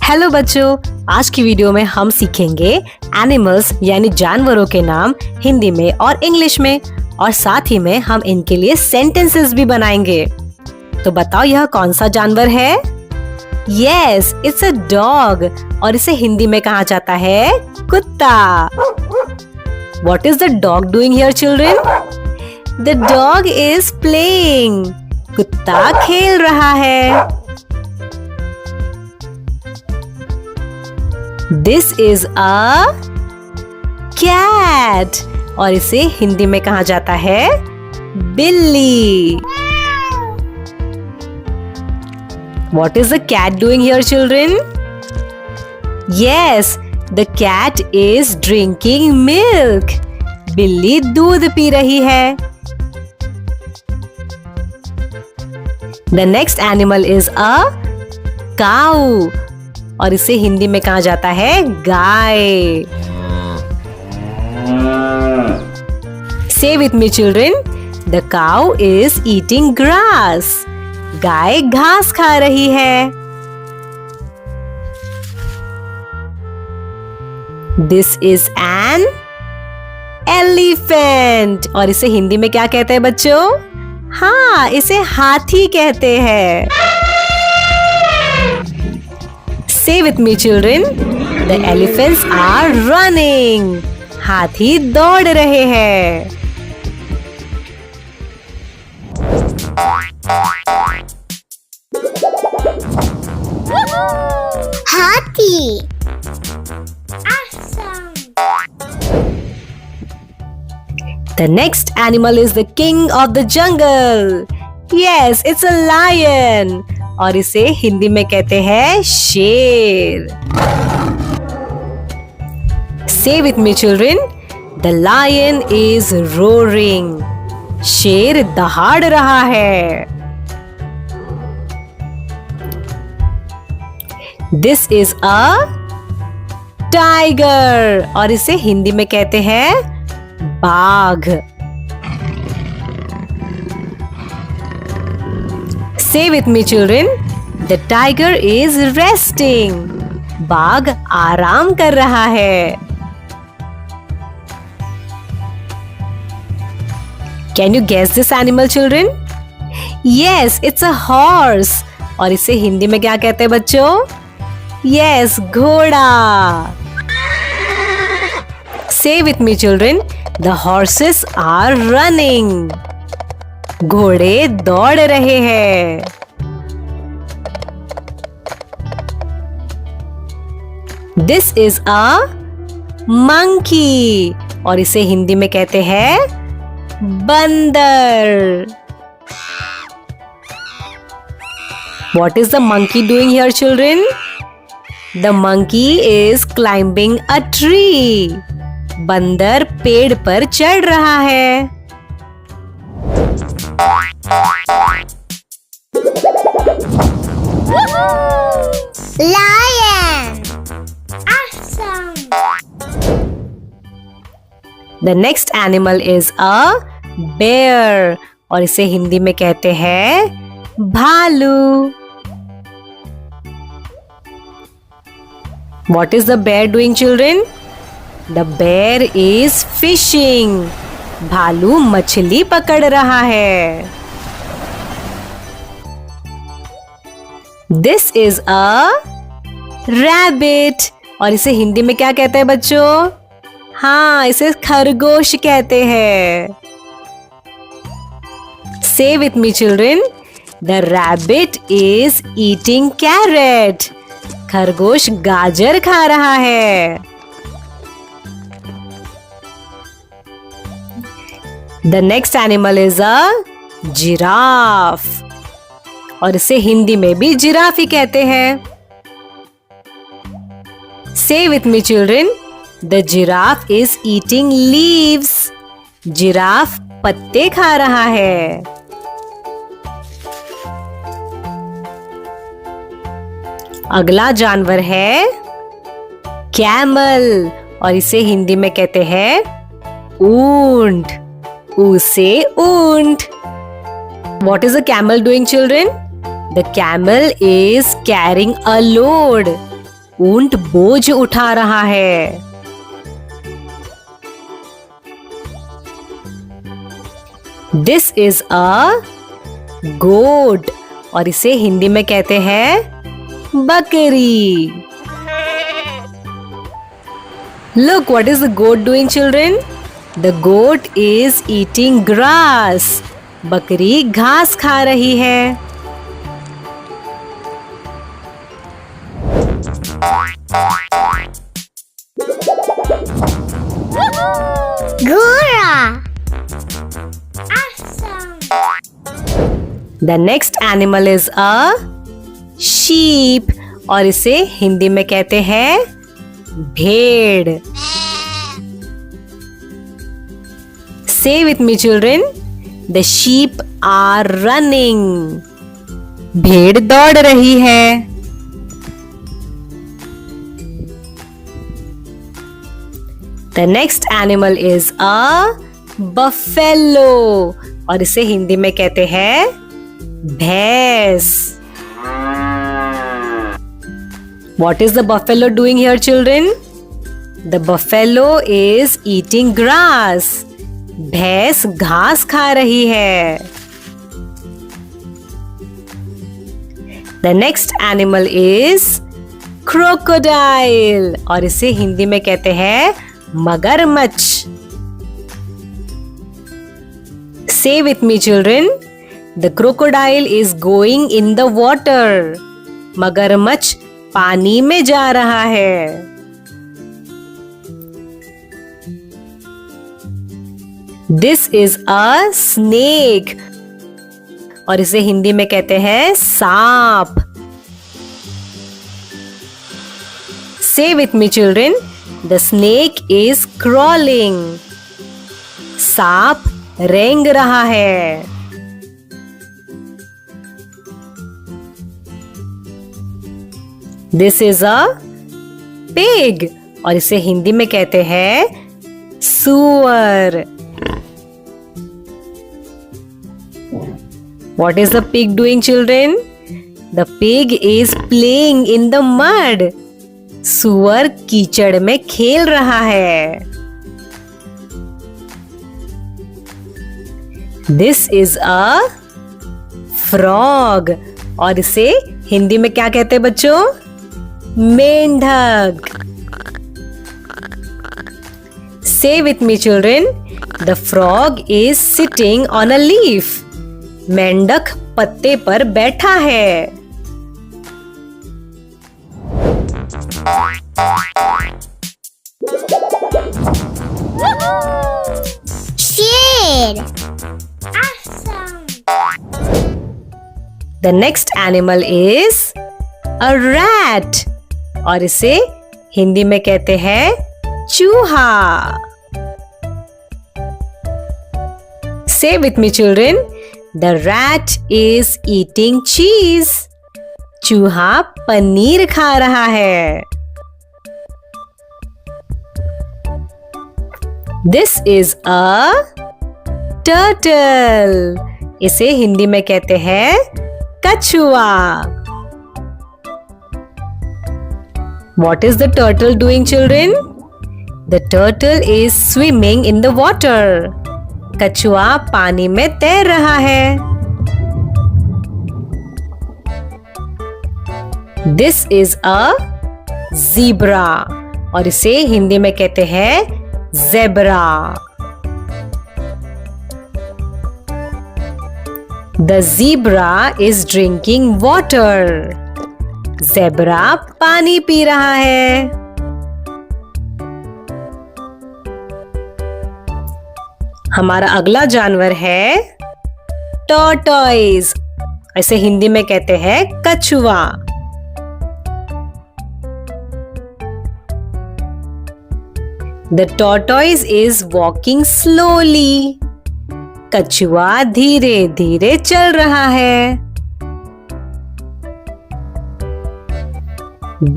Hello बच्चों, आज की वीडियो में हम सीखेंगे एनिमल्स यानी जानवरों के नाम हिंदी में और इंग्लिश में, और साथ ही में हम इनके लिए सेंटेंसेस भी बनाएंगे। तो बताओ यह कौन सा जानवर है? यस, इट्स अ डॉग, और इसे हिंदी में कहा जाता है कुत्ता। What is the dog doing here, children? The dog is playing. कुत्ता खेल रहा है। This is a cat, और इसे हिंदी में कहा जाता है बिल्ली। What is the cat doing here, children? Yes, the cat is drinking milk. बिल्ली दूध पी रही है। The next animal is a cow, और इसे हिंदी में कहा जाता है गाय। Say with me, children. The cow is eating grass. गाय घास खा रही है। This is an elephant, और इसे हिंदी में क्या कहते हैं बच्चों? हाँ, इसे हाथी कहते हैं। Say with me, children. The elephants are running. हाथी दौड़ रहे हैं। हाथी। Awesome. The next animal is the king of the jungle. Yes, it's a lion, और इसे हिंदी में कहते हैं शेर। Say with me, children. The lion is roaring. शेर दहाड़ रहा है। This is a tiger, और इसे हिंदी में कहते हैं बाघ। Say with me, children. The tiger is resting. बाघ आराम कर रहा है। Can you guess this animal, children? Yes, it's a horse, और इसे हिंदी में क्या कहते हैं बच्चों? Yes, घोड़ा। Say with me, children. The horses are running. घोड़े दौड़ रहे हैं। This is a monkey, और इसे हिंदी में कहते हैं बंदर। What is the monkey doing here, children? The monkey is climbing a tree. बंदर पेड़ पर चढ़ रहा है। Lion. Awesome. The next animal is a bear, और इसे हिंदी में कहते हैं भालू। What is the bear doing, children? The bear is fishing. भालू मछली पकड़ रहा है। This is a rabbit, और इसे हिंदी में क्या कहते हैं बच्चों? हाँ, इसे खरगोश कहते हैं। Say with me, children. The rabbit is eating carrot. खरगोश गाजर खा रहा है। The next animal is a giraffe, और इसे हिंदी में भी जिराफ ही कहते हैं। Say with me, children. The giraffe is eating leaves. Giraffe पत्ते खा रहा है। अगला जानवर है कैमल, और इसे हिंदी में कहते हैं ऊंट। ऊ से ऊंट। What is a camel doing, children? The camel is carrying a load. ऊंट बोझ उठा रहा है। दिस इज अ गोट और इसे हिंदी में कहते हैं बकरी। Look, what is the goat doing, children? The goat is eating grass. बकरी घास खा रही है। घोड़ा। Awesome. The next animal is a sheep और इसे हिंदी में कहते हैं भेड़। Say with me, children. The sheep are running. भेड़ दौड़ रही है। The next animal is a buffalo और इसे हिंदी में कहते हैं भैंस। What is the buffalo doing here, children? The buffalo is eating grass. भैंस घास खा रही है। The next animal is crocodile और इसे हिंदी में कहते हैं मगरमच्छ। Say with me, children. The crocodile is going in the water. मगरमच्छ पानी में जा रहा है। This is a snake और इसे हिंदी में कहते हैं सांप। Say with me, children. The snake is crawling. सांप रेंग रहा है। This is a pig और इसे हिंदी में कहते हैं सूअर। What is the pig doing, children? The pig is playing in the mud. सूअर कीचड़ में खेल रहा है। This is a frog और इसे हिंदी में क्या कहते हैं बच्चों? मेंढक। Say with me, children. The frog is sitting on a leaf. मेंढक पत्ते पर बैठा है। शेर। Awesome. The next animal is a rat और इसे हिंदी में कहते हैं चूहा। Say with me, children. The rat is eating cheese. चूहा पनीर खा रहा है। This is a turtle. इसे हिंदी में कहते हैं कछुआ। What is the turtle doing, children? The turtle is swimming in the water. कछुआ पानी में तैर रहा है। This is a zebra और इसे हिंदी में कहते हैं zebra। The zebra is drinking water. Zebra पानी पी रहा है। हमारा अगला जानवर है टॉर्टॉइज। इसे हिंदी में कहते हैं कछुआ। The tortoise is walking slowly. कछुआ धीरे धीरे चल रहा है।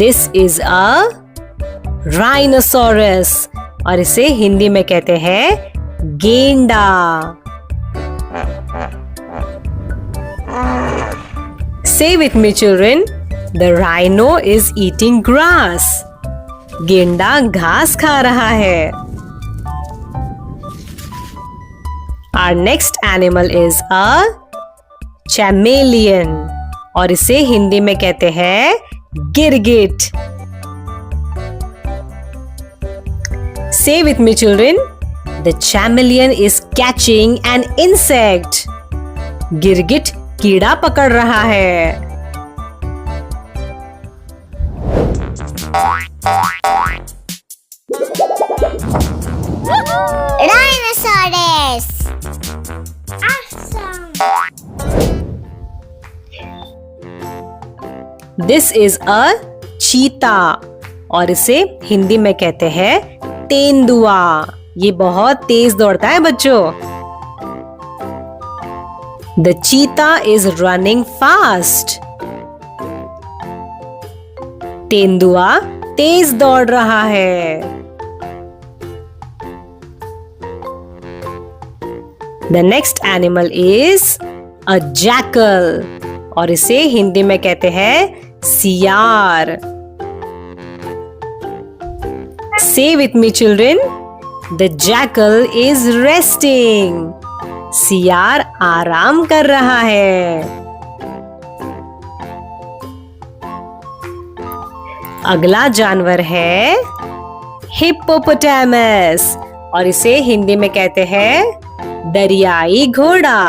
This is a rhinoceros और इसे हिंदी में कहते हैं गेंडा। Say with me, children. The rhino is eating grass. गेंडा घास खा रहा है. Our next animal is a chameleon और इसे हिंदी में कहते हैं गिरगिट. Say with me children. The chameleon is catching an insect. गिरगिट कीड़ा पकड़ रहा है. Rhinoceros. Awesome. This is a cheetah और इसे हिंदी में कहते हैं तेंदुआ. ये बहुत तेज दौड़ता है बच्चों. The cheetah is running fast. तेंदुआ तेज दौड़ रहा है. The next animal is a jackal और इसे हिंदी में कहते हैं सियार. Say with me children. The jackal is resting. सियार आराम कर रहा है. अगला जानवर है हिप्पोपोटामस और इसे हिंदी में कहते हैं दरियाई घोड़ा.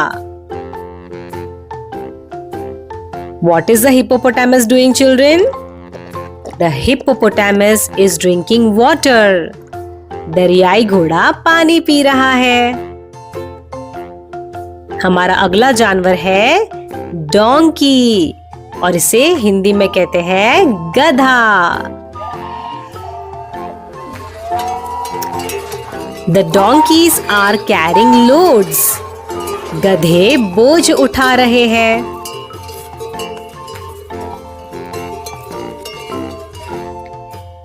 What is the hippopotamus doing, children? The hippopotamus is drinking water. दरियाई घोड़ा पानी पी रहा है. हमारा अगला जानवर है डोंकी और इसे हिंदी में कहते हैं गधा. The donkeys are carrying loads. गधे बोझ उठा रहे हैं.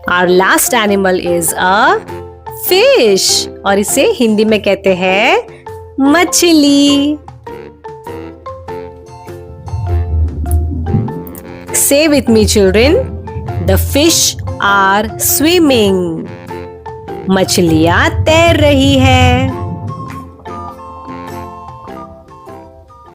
Our last animal is a fish और इसे हिंदी में कहते हैं मछली. Say with me children. The fish are swimming. मछलियां तैर रही है.